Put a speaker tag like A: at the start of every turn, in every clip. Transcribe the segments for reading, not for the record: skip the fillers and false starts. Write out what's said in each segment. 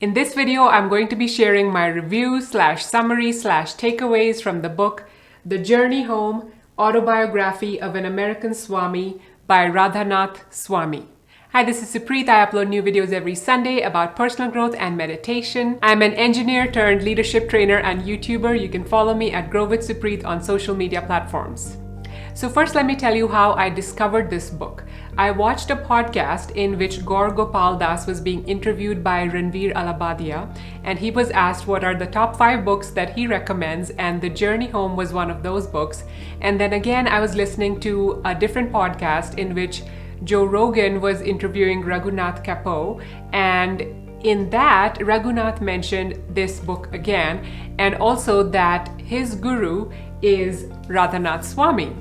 A: In this video, I'm going to be sharing my review slash summary slash takeaways from the book, The Journey Home, Autobiography of an American Swami by Radhanath Swami. Hi, this is Supreet. I upload new videos every Sunday about personal growth and meditation. I'm an engineer turned leadership trainer and YouTuber. You can follow me at Grow with Supreet on social media platforms. So first, let me tell you how I discovered this book. I watched a podcast in which Gaur Gopal Das was being interviewed by Ranveer Alabadia, and he was asked what are the top 5 books that he recommends, and The Journey Home was one of those books. And then again, I was listening to a different podcast in which Joe Rogan was interviewing Raghunath Kapoor, and in that, Raghunath mentioned this book again, and also that his guru is Radhanath Swami.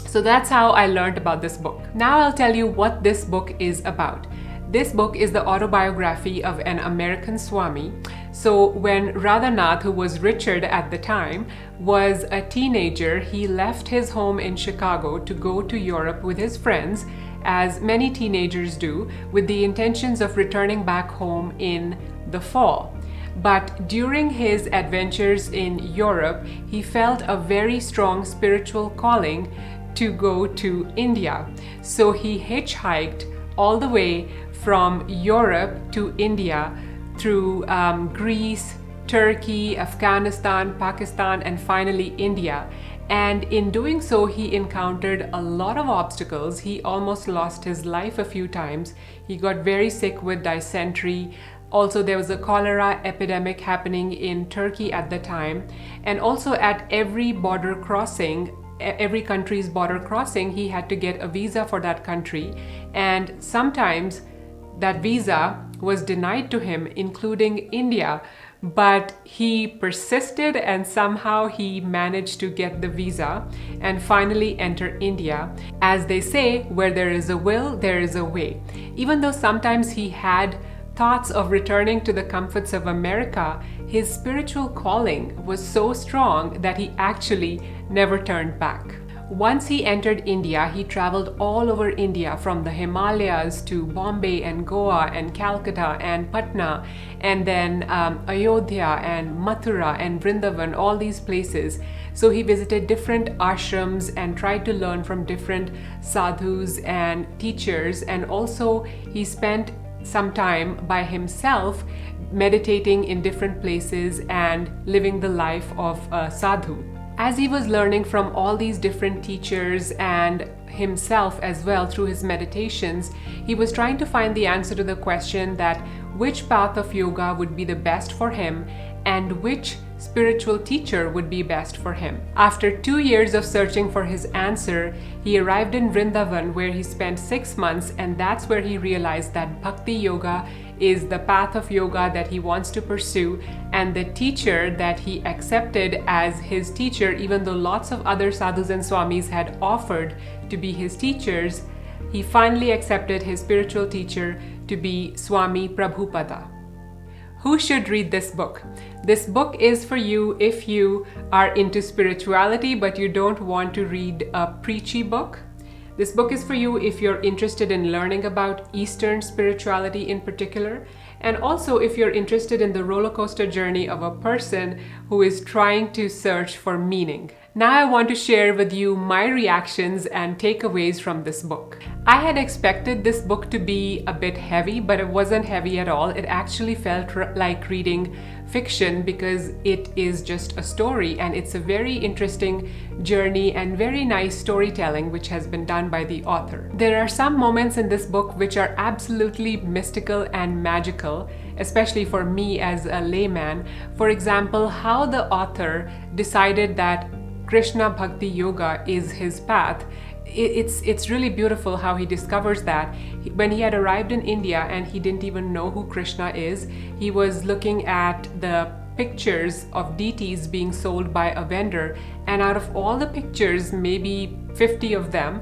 A: So that's how I learned about this book. Now I'll tell you what this book is about. This book is the autobiography of an American Swami. So when Radhanath, who was Richard at the time, was a teenager, he left his home in Chicago to go to Europe with his friends, as many teenagers do, with the intentions of returning back home in the fall. But during his adventures in Europe, he felt a very strong spiritual calling to go to India. So he hitchhiked all the way from Europe to India through Greece, Turkey, Afghanistan, Pakistan, and finally India. And in doing so, he encountered a lot of obstacles. He almost lost his life a few times. He got very sick with dysentery. Also, there was a cholera epidemic happening in Turkey at the time. And also at every border crossing, every country's border crossing, he had to get a visa for that country. And sometimes that visa was denied to him, including India. But he persisted and somehow he managed to get the visa and finally enter India. As they say, where there is a will, there is a way. Even though sometimes he had thoughts of returning to the comforts of America, his spiritual calling was so strong that he actually never turned back. Once he entered India, he traveled all over India, from the Himalayas to Bombay and Goa and Calcutta and Patna, and then Ayodhya and Mathura and Vrindavan, all these places. So he visited different ashrams and tried to learn from different sadhus and teachers, and also he spent some time by himself meditating in different places and living the life of a sadhu. As he was learning from all these different teachers and himself as well through his meditations, he was trying to find the answer to the question that which path of yoga would be the best for him and which spiritual teacher would be best for him. After 2 years of searching for his answer, he arrived in Vrindavan, where he spent 6 months, and that's where he realized that Bhakti Yoga is the path of yoga that he wants to pursue, and the teacher that he accepted as his teacher, even though lots of other sadhus and swamis had offered to be his teachers, he finally accepted his spiritual teacher to be Swami Prabhupada. Who should read this book? This book is for you if you are into spirituality but you don't want to read a preachy book. This book is for you if you're interested in learning about Eastern spirituality in particular, and also if you're interested in the roller coaster journey of a person who is trying to search for meaning. Now I want to share with you my reactions and takeaways from this book. I had expected this book to be a bit heavy, but it wasn't heavy at all. It actually felt like reading fiction because it is just a story, and it's a very interesting journey and very nice storytelling which has been done by the author. There are some moments in this book which are absolutely mystical and magical, especially for me as a layman. For example, how the author decided that Krishna Bhakti Yoga is his path. It's really beautiful how he discovers that. When he had arrived in India and he didn't even know who Krishna is, he was looking at the pictures of deities being sold by a vendor, and out of all the pictures, maybe 50 of them,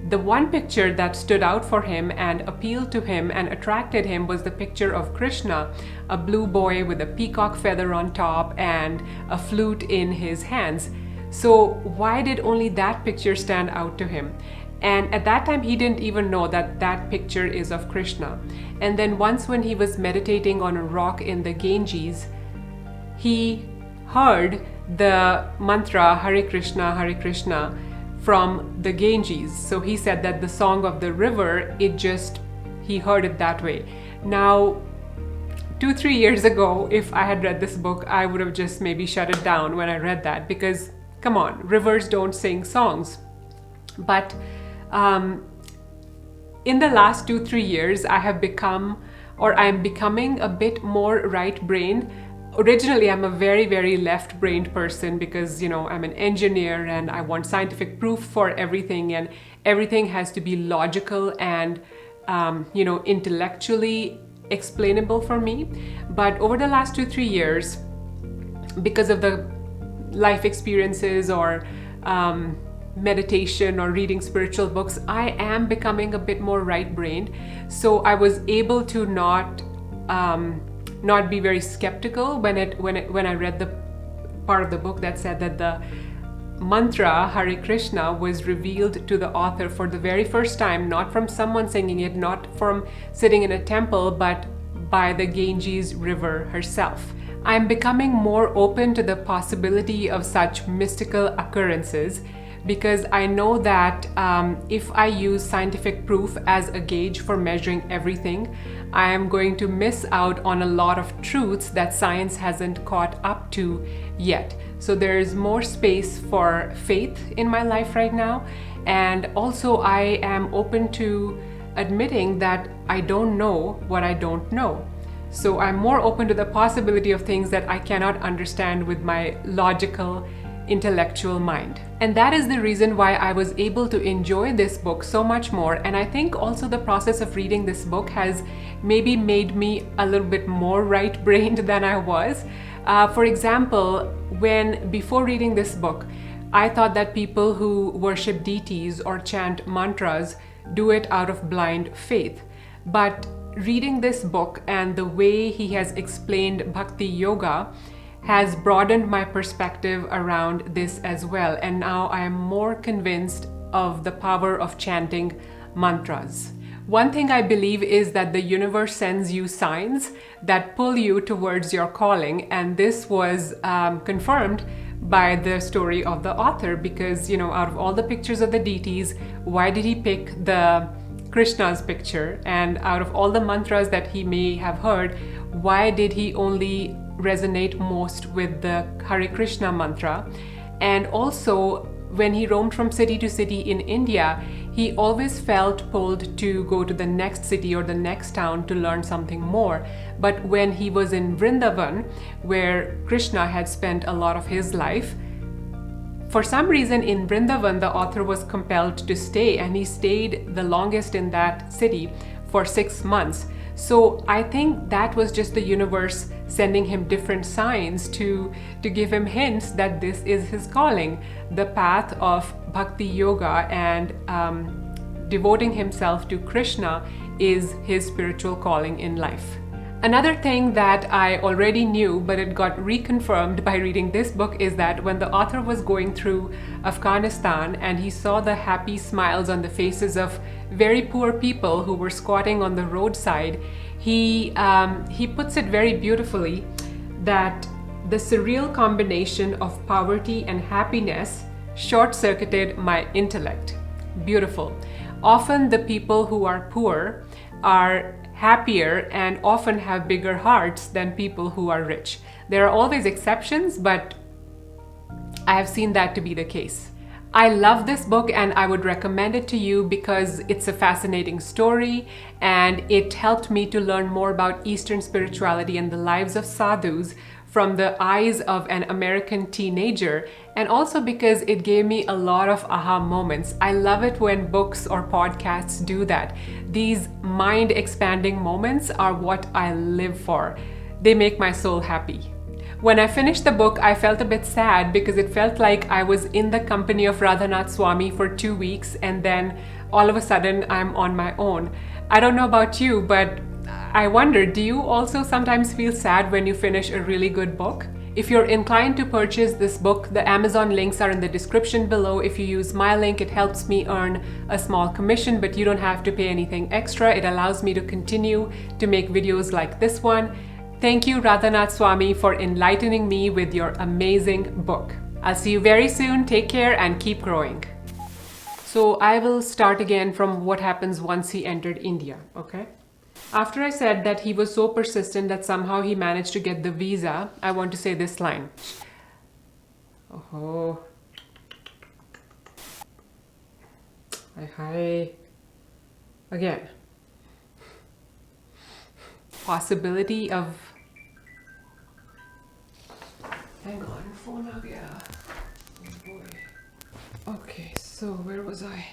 A: the one picture that stood out for him and appealed to him and attracted him was the picture of Krishna, a blue boy with a peacock feather on top and a flute in his hands. So why did only that picture stand out to him? And at that time, he didn't even know that that picture is of Krishna. And then once when he was meditating on a rock in the Ganges, he heard the mantra Hare Krishna from the Ganges. So he said that the song of the river, he heard it that way. Now, 2-3 years ago, if I had read this book, I would have just maybe shut it down when I read that, because come on, rivers don't sing songs. But in the last 2-3 years, I have become, or I'm becoming, a bit more right-brained. Originally, I'm a very, very left-brained person because, I'm an engineer and I want scientific proof for everything, and everything has to be logical and, intellectually explainable for me. But over the last 2-3 years, because of the life experiences or meditation or reading spiritual books, I am becoming a bit more right-brained. So I was able to not be very skeptical when I read the part of the book that said that the mantra Hare Krishna was revealed to the author for the very first time, not from someone singing it, not from sitting in a temple, but by the Ganges River herself. I'm becoming more open to the possibility of such mystical occurrences, because I know that if I use scientific proof as a gauge for measuring everything, I am going to miss out on a lot of truths that science hasn't caught up to yet. So there is more space for faith in my life right now. And also I am open to admitting that I don't know what I don't know. So I'm more open to the possibility of things that I cannot understand with my logical, intellectual mind. And that is the reason why I was able to enjoy this book so much more. And I think also the process of reading this book has maybe made me a little bit more right-brained than I was. For example, before reading this book, I thought that people who worship deities or chant mantras do it out of blind faith. But reading this book and the way he has explained Bhakti Yoga has broadened my perspective around this as well. And now I am more convinced of the power of chanting mantras. One thing I believe is that the universe sends you signs that pull you towards your calling. And this was confirmed by the story of the author, because, out of all the pictures of the deities, why did he pick the Krishna's picture? And out of all the mantras that he may have heard, why did he only resonate most with the Hare Krishna mantra? And also, when he roamed from city to city in India, he always felt pulled to go to the next city or the next town to learn something more. But when he was in Vrindavan, where Krishna had spent a lot of his life, for some reason in Vrindavan, the author was compelled to stay, and he stayed the longest in that city for 6 months. So I think that was just the universe sending him different signs to give him hints that this is his calling. The path of Bhakti Yoga and devoting himself to Krishna is his spiritual calling in life. Another thing that I already knew, but it got reconfirmed by reading this book, is that when the author was going through Afghanistan and he saw the happy smiles on the faces of very poor people who were squatting on the roadside, he puts it very beautifully that the surreal combination of poverty and happiness short-circuited my intellect. Beautiful. Often the people who are poor are happier and often have bigger hearts than people who are rich. There are always exceptions, but I have seen that to be the case. I love this book and I would recommend it to you because it's a fascinating story and it helped me to learn more about Eastern spirituality and the lives of sadhus from the eyes of an American teenager, and also because it gave me a lot of aha moments. I love it when books or podcasts do that. These mind-expanding moments are what I live for. They make my soul happy. When I finished the book, I felt a bit sad because it felt like I was in the company of Radhanath Swami for 2 weeks and then all of a sudden I'm on my own. I don't know about you, but I wonder, do you also sometimes feel sad when you finish a really good book? If you're inclined to purchase this book, the Amazon links are in the description below. If you use my link, it helps me earn a small commission, but you don't have to pay anything extra. It allows me to continue to make videos like this one. Thank you, Radhanath Swami, for enlightening me with your amazing book. I'll see you very soon. Take care and keep growing. So I will start again from what happens once he entered India, okay? After I said that he was so persistent that somehow he managed to get the visa, I want to say this line. Oh. Hi. Again. Possibility of... Hang on, phone aa gaya. Oh boy. Okay, so where was I?